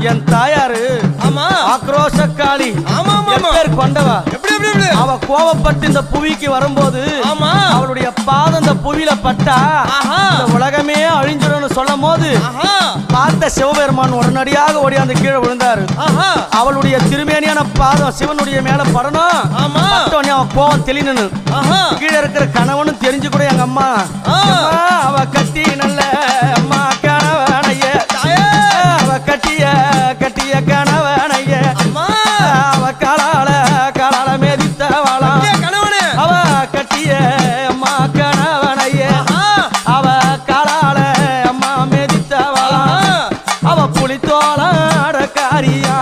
என் தாயாரு ஆமா ஆக்ரோஷக்காளி. ஆமா ஆமா பேர் கொண்டவா. எப்படி எப்படி எப்படி அவ கோபப்பட்டு இந்த புவிக்கு வரும்போது ஆமா அவளுடைய பாதம் இந்த புவியில பட்டா இந்த உலகமே அழிஞ்சிடும்னு சொல்லும் போது பார்த்த சிவபெருமான் உடனடியாக ஓடியாந்து கீழே விழுந்தாரு. அவளுடைய திருமேனியான பாதம் சிவனுடைய மேல படணும். பட்டோனே அவன் கோபம் தெளினு கீழே இருக்கிற கணவனும் தெரிஞ்சு கூட எங்க அம்மா அவ கட்டி நல்ல அம்மா கணவனைய அவ கட்டிய கட்டிய கணவனைய அவ காலால காலால மேதித்தவளா கணவனே அவ கட்டிய அம்மா கணவனைய அவ காலால அம்மா மேதித்தவளா அவ புலித்தோளாட காரியா